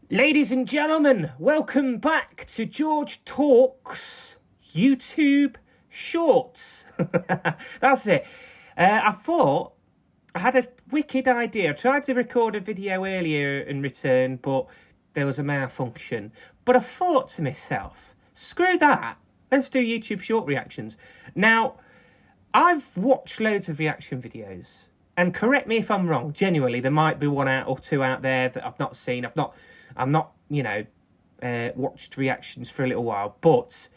Ladies and gentlemen, welcome back to George Talks YouTube Shorts. That's it. I thought I had a wicked idea. I tried to record a video earlier in return, but there was a malfunction. But I thought to myself, screw that. Let's do YouTube short reactions. Now, I've watched loads of reaction videos. And correct me if I'm wrong. Genuinely, there might be one out or two out there that I've not seen. I'm not, watched reactions for a little while. But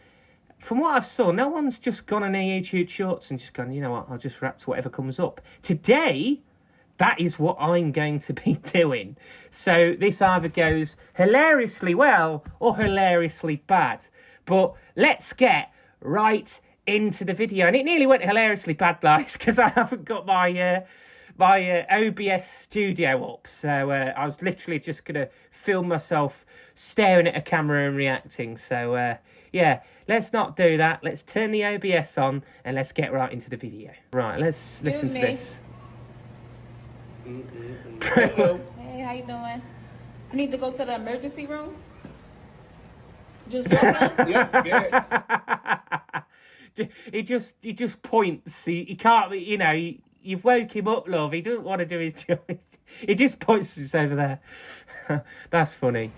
from what I've saw, no one's just gone on a YouTube Shorts and just gone, you know what, I'll just react to whatever comes up. Today, that is what I'm going to be doing. So this either goes hilariously well or hilariously bad. But let's get right into the video. And it nearly went hilariously bad, guys, because I haven't got my OBS studio up. So I was literally just going to film myself staring at a camera and reacting. So yeah, let's not do that. Let's turn the OBS on and let's get right into the video. Right, let's listen to this. Hello. Hey, how you doing? I need to go to the emergency room. Just walk in. Yeah. He just points. He can't, you've woke him up, love. He doesn't want to do his job. He just points us over there. That's funny.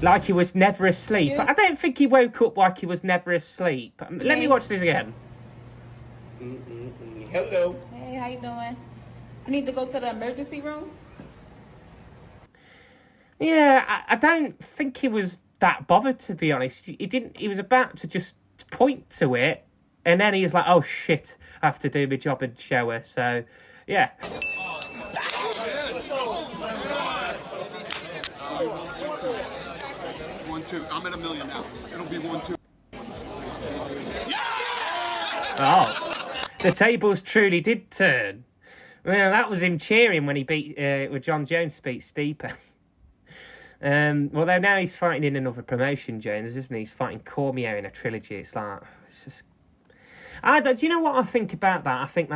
Like he was never asleep. I don't think he woke up like he was never asleep. Let me watch this again. Hello. Hey, how you doing? I need to go to the emergency room. Yeah, I don't think he was that bothered, to be honest. He was about to just point to it, and then he's like, oh shit, I have to do my job and show her. So yeah. 1-2. I'm at $1 million now. It'll be 1-2. Oh, the tables truly did turn. Well, that was him cheering when he beat with John Jones to beat Steeper. Although now he's fighting in another promotion, Jones, isn't he? He's fighting Cormier in a trilogy. It's just... do you know what I think about that? I think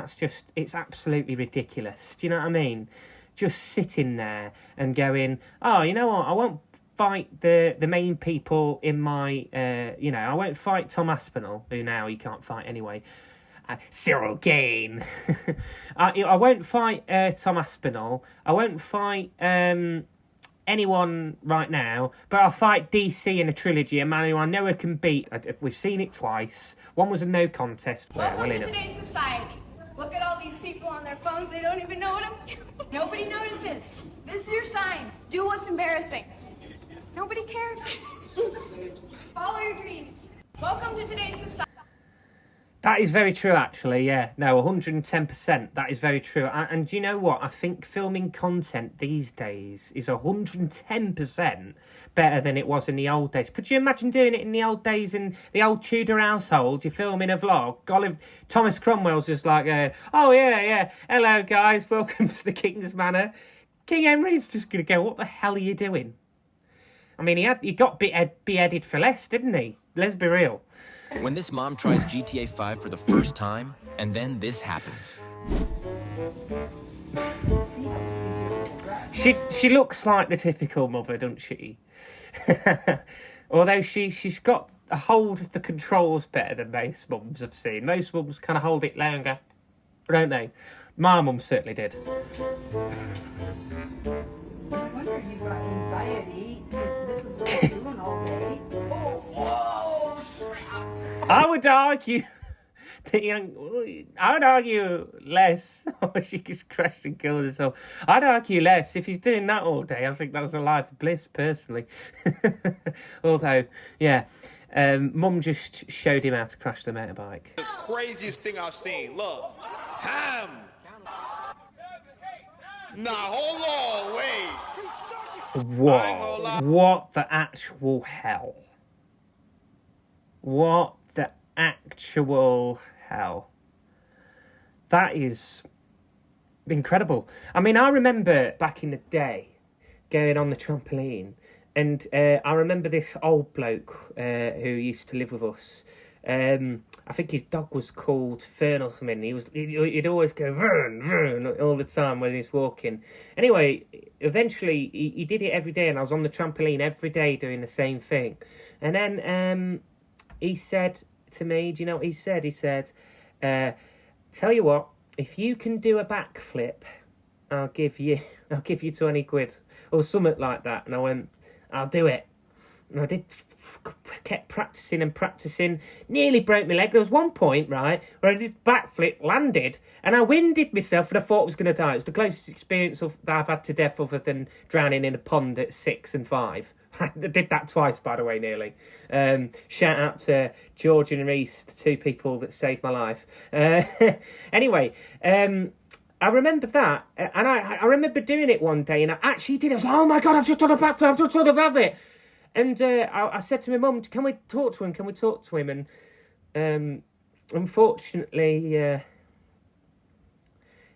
it's absolutely ridiculous. Do you know what I mean? Just sitting there and going, oh, you know what? I won't fight the main people in my, I won't fight Tom Aspinall, who now he can't fight anyway. Cyril Gane. I won't fight Tom Aspinall. I won't fight anyone right now, but I'll fight DC in a trilogy, a man who I know I can beat. We've seen it twice. One was a no contest. Welcome to today's society. Look at all these people on their phones. They don't even know what Nobody notices. This is your sign. Do what's embarrassing. Nobody cares. Follow your dreams. Welcome to today's society. That is very true, actually, yeah. No, 110%. That is very true. And do you know what? I think filming content these days is 110% better than it was in the old days. Could you imagine doing it in the old days in the old Tudor household? You're filming a vlog. Thomas Cromwell's just like, oh, yeah. Hello, guys. Welcome to the King's Manor. King Henry's just going to go, what the hell are you doing? I mean, he got beheaded for less, didn't he? Let's be real. When this mom tries GTA 5 for the first time, and then this happens. She looks like the typical mother, doesn't she? Although she's got a hold of the controls better than most mums I've seen. Most mums kind of hold it longer, don't they? My mum certainly did. No wonder you got anxiety. This is what you're doing all day. I would argue less. She just crashed and killed herself. I'd argue less if he's doing that all day. I think that's a life of bliss, personally. Although, yeah, Mum just showed him how to crash the motorbike. The craziest thing I've seen. Look, ham. Nah, hold on, wait. Whoa! What the actual hell? What the actual hell? That is incredible. I mean, I remember back in the day going on the trampoline, and I remember this old bloke who used to live with us. I think his dog was called Fern or something. He'd always go Vern, Vern all the time when he's walking. Anyway, eventually he did it every day, and I was on the trampoline every day doing the same thing. And then he said to me, do you know what he said? He said, tell you what, if you can do a backflip, I'll give you 20 quid or something like that. And I went, I'll do it. And I kept practicing, nearly broke my leg. There was one point, right, where I did backflip, landed, and I winded myself and I thought I was going to die. It's the closest experience that I've had to death other than drowning in a pond at 6 and 5. I did that twice, by the way, nearly. Shout out to George and Reese, the two people that saved my life. Anyway, I remember that, and I remember doing it one day, and I actually did it. I was like, oh my God, I've just done a backflip, I've just done a backflip. And I said to my mum, can we talk to him? And unfortunately,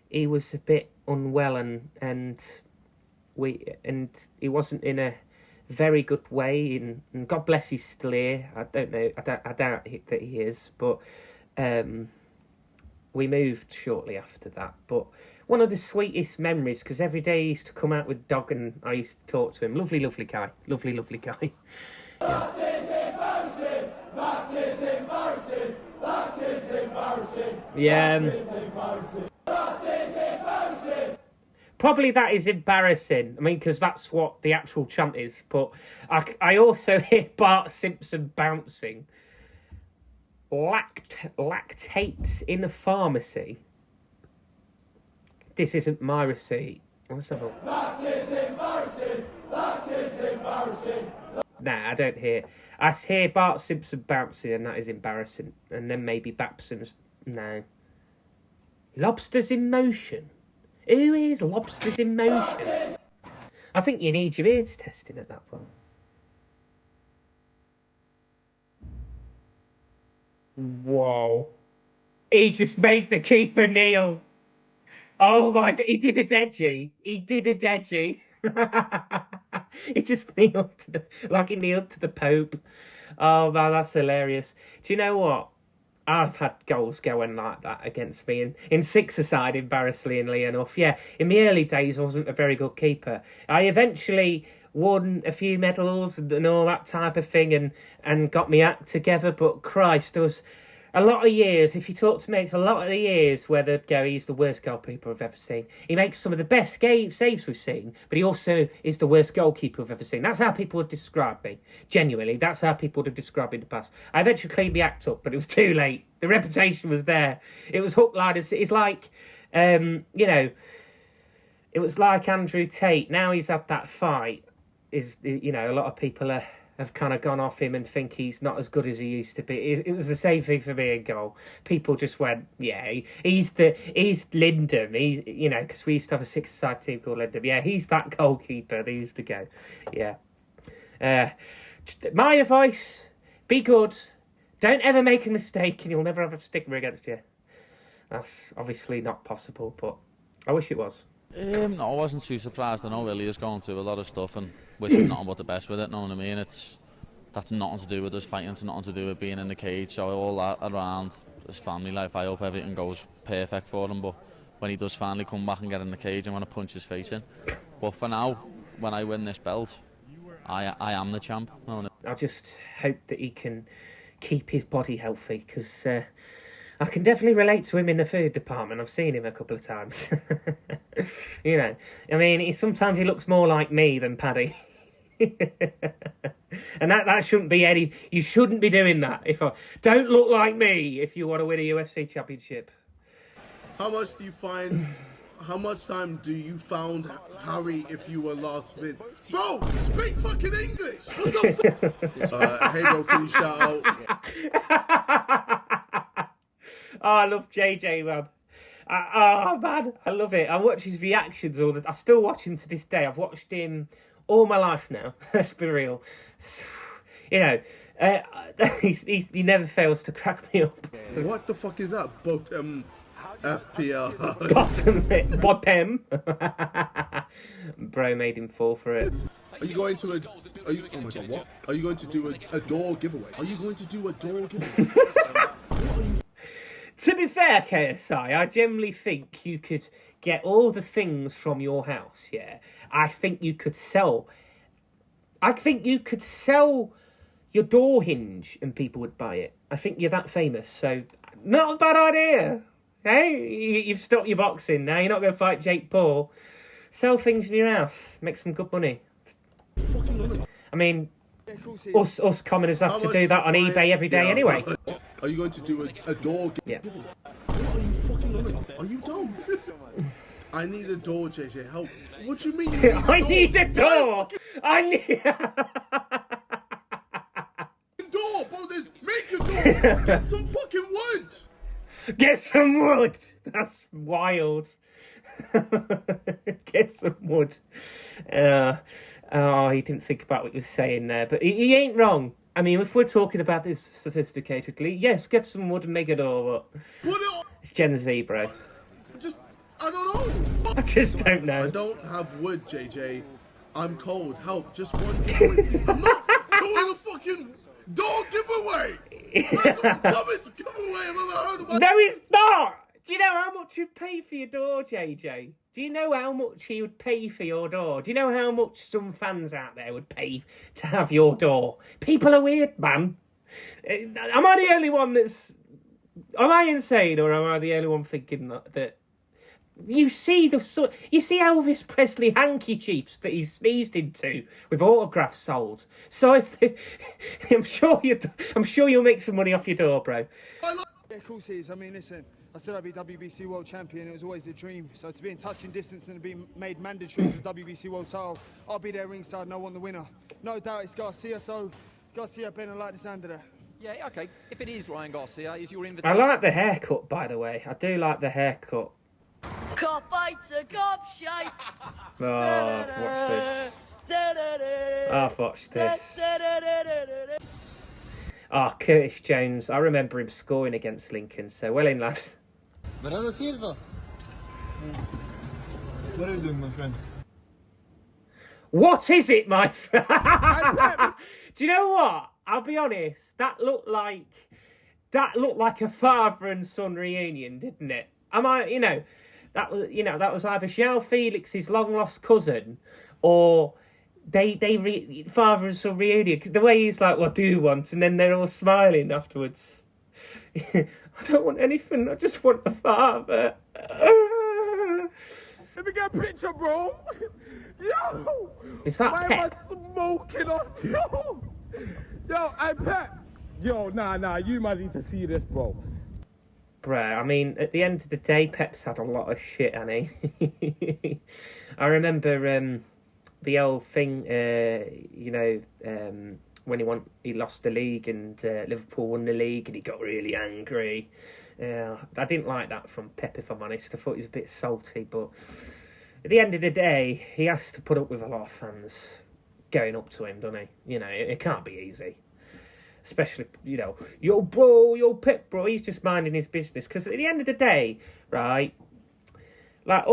he was a bit unwell, and he wasn't in a very good way, and God bless he's still here. I don't know, I doubt that he is, but we moved shortly after that. But one of the sweetest memories, because every day he used to come out with dog and I used to talk to him. Lovely guy. Lovely guy. That is embarrassing! That is embarrassing! That is embarrassing! Yeah. That is embarrassing! That is embarrassing! Probably that is embarrassing. I mean, because that's what the actual chant is. But I also hear Bart Simpson bouncing. Lactates in a pharmacy. This isn't my receipt. Let's have a look. That is embarrassing! That is embarrassing! Nah, I don't hear. I hear Bart Simpson bouncing, and that is embarrassing. And then maybe Babson's. No. Lobsters in motion. Who is lobsters in motion? I think you need your ears testing at that point. Whoa. He just made the keeper kneel. Oh my God, he did a deadgy. He just kneeled he kneeled to the Pope. Oh man, that's hilarious. Do you know what? I've had goals going like that against me in six-a-side, embarrassingly enough. Yeah, in the early days I wasn't a very good keeper. I eventually won a few medals and all that type of thing and got my act together, but Christ, there was a lot of years, if you talk to mates, a lot of the years where they'd go, he's the worst goalkeeper I've ever seen. He makes some of the best saves we've seen, but he also is the worst goalkeeper I've ever seen. That's how people would describe me. Genuinely, that's how people would have described me in the past. I eventually cleaned the act up, but it was too late. The reputation was there. It was hook, line, it's like, it was like Andrew Tate. Now he's had that fight, a lot of people have kind of gone off him and think he's not as good as he used to be. It was the same thing for me in goal. People just went, yeah, he's Lindham. Because we used to have a six-a-side team called Lindham. Yeah, he's that goalkeeper. They used to go, yeah. My advice, be good. Don't ever make a mistake and you'll never have a stigma against you. That's obviously not possible, but I wish it was. No, I wasn't too surprised. I know Willie is going through a lot of stuff and wishing nothing but the best with it, know what I mean? That's nothing to do with us fighting, it's nothing to do with being in the cage, so all that around his family life, I hope everything goes perfect for him, but when he does finally come back and get in the cage, I'm going to punch his face in. But for now, when I win this belt, I am the champ. I just hope that he can keep his body healthy, because I can definitely relate to him in the food department. I've seen him a couple of times. Sometimes he looks more like me than Paddy. And that shouldn't be you shouldn't be doing that. Don't look like me if you want to win a UFC championship. How much time do you found Harry if you were last vid? Bro, speak fucking English! What the fuck? Hey bro, can you shout out? Oh, I love JJ, man. I love it. I watch his reactions I still watch him to this day. I've watched him all my life now. Let's be real. He never fails to crack me up. What the fuck is that? Bottom FPL. Bottom. Bro made him fall for it. Are you going to oh my God, what? Are you going to do a door giveaway? Are you going to do a door giveaway? What are you yeah, KSI, I generally think you could get all the things from your house, yeah. I think you could sell your door hinge and people would buy it. I think you're that famous, so not a bad idea. Hey, you've stopped your boxing now. You're not going to fight Jake Paul. Sell things in your house. Make some good money. I mean, us commoners have to do that on eBay every day anyway. Are you going to do a door? Yeah. What are you fucking on about? Are you dumb? I need a door, JJ. Help. What do you mean? You need a door? I need a door. I need. Door, bro. Make a door. Get some fucking wood. Get some wood. That's wild. Get some wood. He didn't think about what he was saying there, but he ain't wrong. I mean, if we're talking about this sophisticatedly, yes, get some wood and make a door. Put it on. It's Gen Z, bro. I don't know. I just don't know. I don't have wood, JJ. I'm cold. Help. Just one giveaway, please. I'm not doing a fucking door giveaway. That's the dumbest giveaway I've ever heard about. No, it's not. Do you know how much you'd pay for your door, JJ? Do you know how much he would pay for your door? Do you know how much some fans out there would pay to have your door? People are weird, man. Am I the only one that's... Am I insane, or am I the only one thinking that you see Elvis Presley handkerchiefs that he sneezed into with autographs sold? So I'm sure you'll make some money off your door, bro. Yeah, of course it is. I mean, listen, I said I'd be WBC World Champion. It was always a dream. So to be in touching distance and to be made mandatory for the WBC World title, I'll be there ringside and I want the winner. No doubt it's Garcia, so Garcia better like this under there. Yeah, okay. If it is Ryan Garcia, is your invitation... I like the haircut, by the way. I do like the haircut. Cop bites a cop shite. Oh, I've watched this. Oh, Curtis Jones. I remember him scoring against Lincoln, so well in, lad. Bernardo Silva. What are you doing, my friend? What is it, my friend? Do you know what? I'll be honest. That looked like a father and son reunion, didn't it? That was either João Felix's long lost cousin, or father and son reunion. Because the way he's like, "What do you want?" and then they're all smiling afterwards. I don't want anything. I just want the father. Let me get a picture, bro. Yo, is that why Pep? am I smoking off? Yo, I Pep. Yo, nah, you might need to see this, bro. Bruh, I mean, at the end of the day, Pep's had a lot of shit, hasn't he? I remember the old thing, when he lost the league and Liverpool won the league and he got really angry. I didn't like that from Pep, if I'm honest. I thought he was a bit salty, but at the end of the day, he has to put up with a lot of fans going up to him, doesn't he? It can't be easy. Especially, yo bro, yo Pep bro, he's just minding his business. Because at the end of the day, right, like,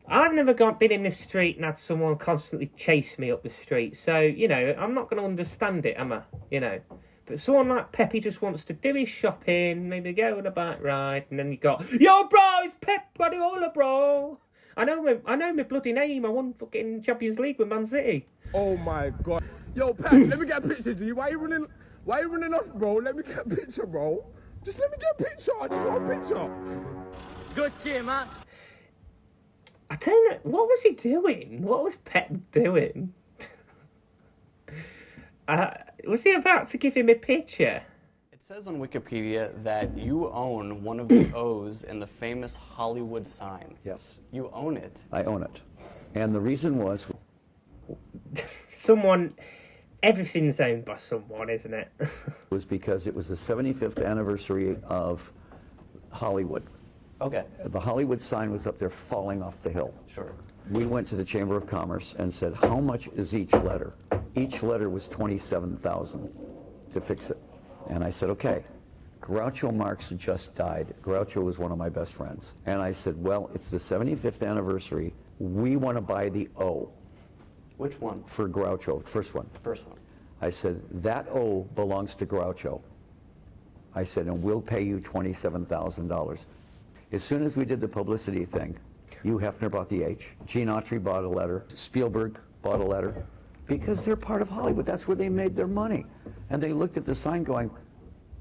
I've never been in the street and had someone constantly chase me up the street. So, I'm not going to understand it, am I? But someone like Pep, he just wants to do his shopping, maybe go on a bike ride, and then you got, yo bro, it's Pep Guardiola, bro. I know my bloody name. I won fucking Champions League with Man City. Oh my god. Yo, Pep, let me get a picture, G. Why are you running off, bro? Let me get a picture, bro. Just let me get a picture. I just want a picture. Good cheer, man. I don't know. What was he doing? What was Pep doing? Was he about to give him a picture? It says on Wikipedia that you own one of the O's in the famous Hollywood sign. Yes. You own it. I own it. And the reason was... Everything's owned by someone, isn't it? was because it was the 75th anniversary of Hollywood. Okay. The Hollywood sign was up there falling off the hill. Sure. We went to the Chamber of Commerce and said, how much is each letter? Each letter was $27,000 to fix it. And I said, okay. Groucho Marx just died. Groucho was one of my best friends. And I said, well, it's the 75th anniversary. We want to buy the O. Which one? For Groucho, the first one. First one. I said, that O belongs to Groucho. I said, and we'll pay you $27,000. As soon as we did the publicity thing, Hugh Hefner bought the H, Gene Autry bought a letter, Spielberg bought a letter, because they're part of Hollywood. That's where they made their money. And they looked at the sign going,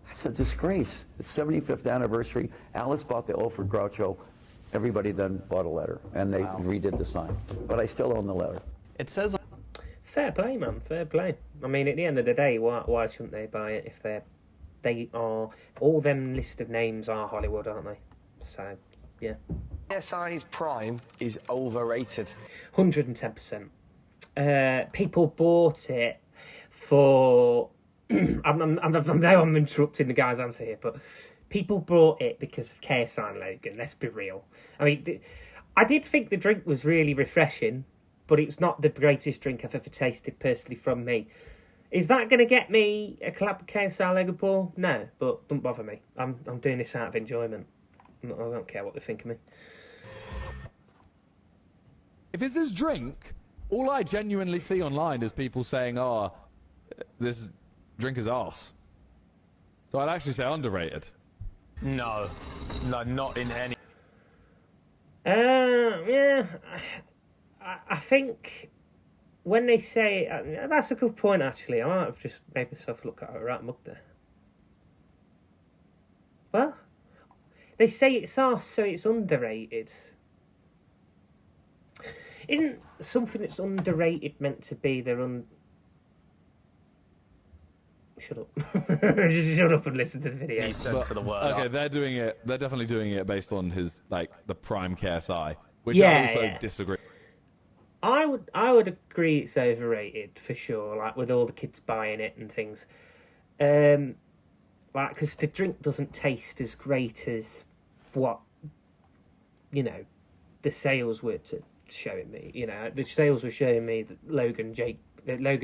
that's a disgrace. It's 75th anniversary. Alice bought the O for Groucho. Everybody then bought a letter, and they redid the sign. But I still own the letter. It says... Fair play, man. Fair play. I mean, at the end of the day, why shouldn't they buy it if they are... All them list of names are Hollywood, aren't they? So, yeah. KSI's prime is overrated. 110%. People bought it for... I know I'm interrupting the guy's answer here, but people bought it because of KSI and Logan, let's be real. I mean, I did think the drink was really refreshing, but it's not the greatest drink I've ever tasted personally from me. Is that going to get me a collab with KSI Logan Paul? No, but don't bother me. I'm doing this out of enjoyment. I don't care what they think of me. If it's this drink, all I genuinely see online is people saying, oh, this drink is arse. So I'd actually say underrated. No, not in any... Yeah, I think when they say... that's a good point, actually. I might have just made myself look at a right mug there. Well, they say it's arse, so it's underrated. Isn't something that's underrated meant to be Shut up. Just shut up and listen to the video. Okay, they're definitely doing it based on his, the prime KSI, which Yeah, I also yeah. disagree. I would agree it's overrated, for sure, like with all the kids buying it and things. Because the drink doesn't taste as great as what, the sales were showing me. The sales were showing me that Logan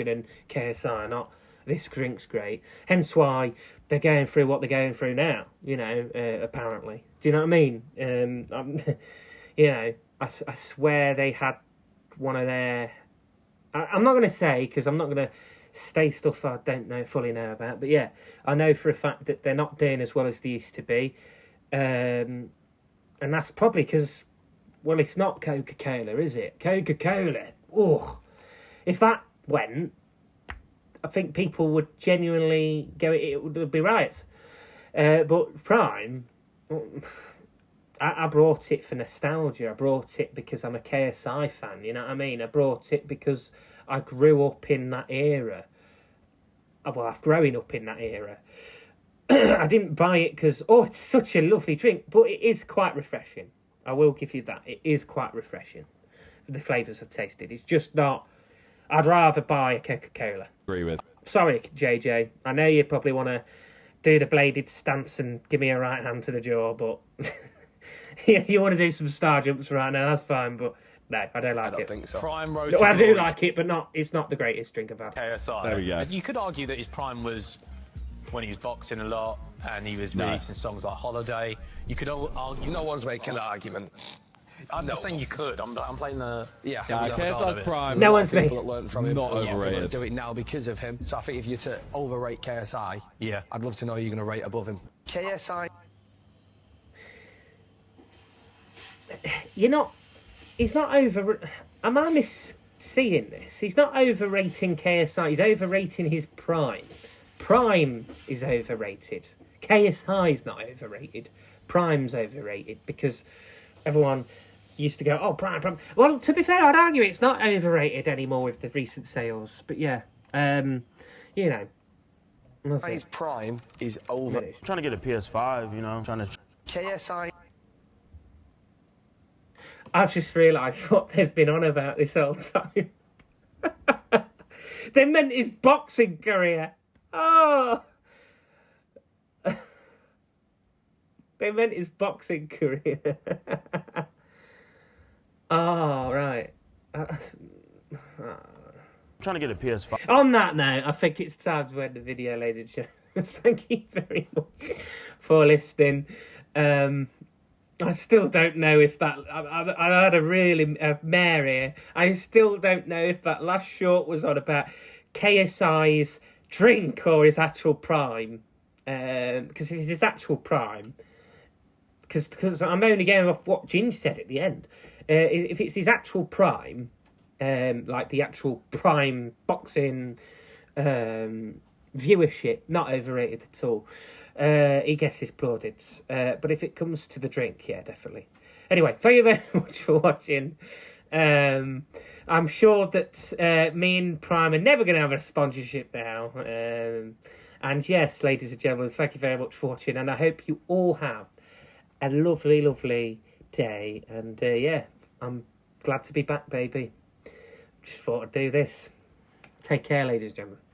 and KSI are not... This drink's great. Hence why they're going through what they're going through now, apparently. Do you know what I mean? I swear they had one of their... I'm not going to say, because I'm not going to say stuff I don't fully know about, but yeah, I know for a fact that they're not doing as well as they used to be. And that's probably because, well, it's not Coca-Cola, is it? Coca-Cola. Oh, if that went... I think people would genuinely go, it would be riots. But Prime, I brought it for nostalgia. I brought it because I'm a KSI fan, you know what I mean? I brought it because I grew up in that era. Well, I've grown up in that era. I didn't buy it because, it's such a lovely drink, but it is quite refreshing. I will give you that. It is quite refreshing. The flavours I've tasted. It's just not... I'd rather buy a Coca-Cola. Agree with. Sorry, JJ. I know you probably want to do the bladed stance and give me a right hand to the jaw, but you want to do some star jumps right now, that's fine, but no, I don't like it. I don't think so. Prime Road Well, I do like it, but it's not the greatest drink I've had. KSI. There we go. You could argue that his prime was when he was boxing a lot and he was releasing songs like Holiday. You could argue... No one's making that argument. I'm not saying you could. I'm playing the... Yeah, KSI's prime. No one's people that learned from him. Not overrated. Do it now because of him. So I think if you're to overrate KSI, I'd love to know who you're going to rate above him. KSI. He's not over... Am I misseeing this? He's not overrating KSI. He's overrating his prime. Prime is overrated. KSI's not overrated. Prime's overrated because... Everyone used to go, Prime. Well, to be fair, I'd argue it's not overrated anymore with the recent sales. But yeah, His prime is over. Trying to get a PS5, trying to... KSI. I've just realised what they've been on about this whole time. They meant his boxing career. Oh! They meant his boxing career. Oh, right. Trying to get a PS5. On that note, I think it's time to end the video, ladies and gentlemen. Thank you very much for listening. I still don't know if that... I had a really mare here. I still don't know if that last short was on about KSI's drink or his actual prime. because it's his actual prime. Because I'm only going off what Ginge said at the end. If it's his actual prime, like the actual prime boxing viewership, not overrated at all. He gets his plaudits. But if it comes to the drink, yeah, definitely. Anyway, thank you very much for watching. I'm sure that me and Prime are never going to have a sponsorship now. And yes, ladies and gentlemen, thank you very much for watching. And I hope you all have a lovely, lovely day. And yeah, I'm glad to be back, baby. Just thought I'd do this. Take care, ladies and gentlemen.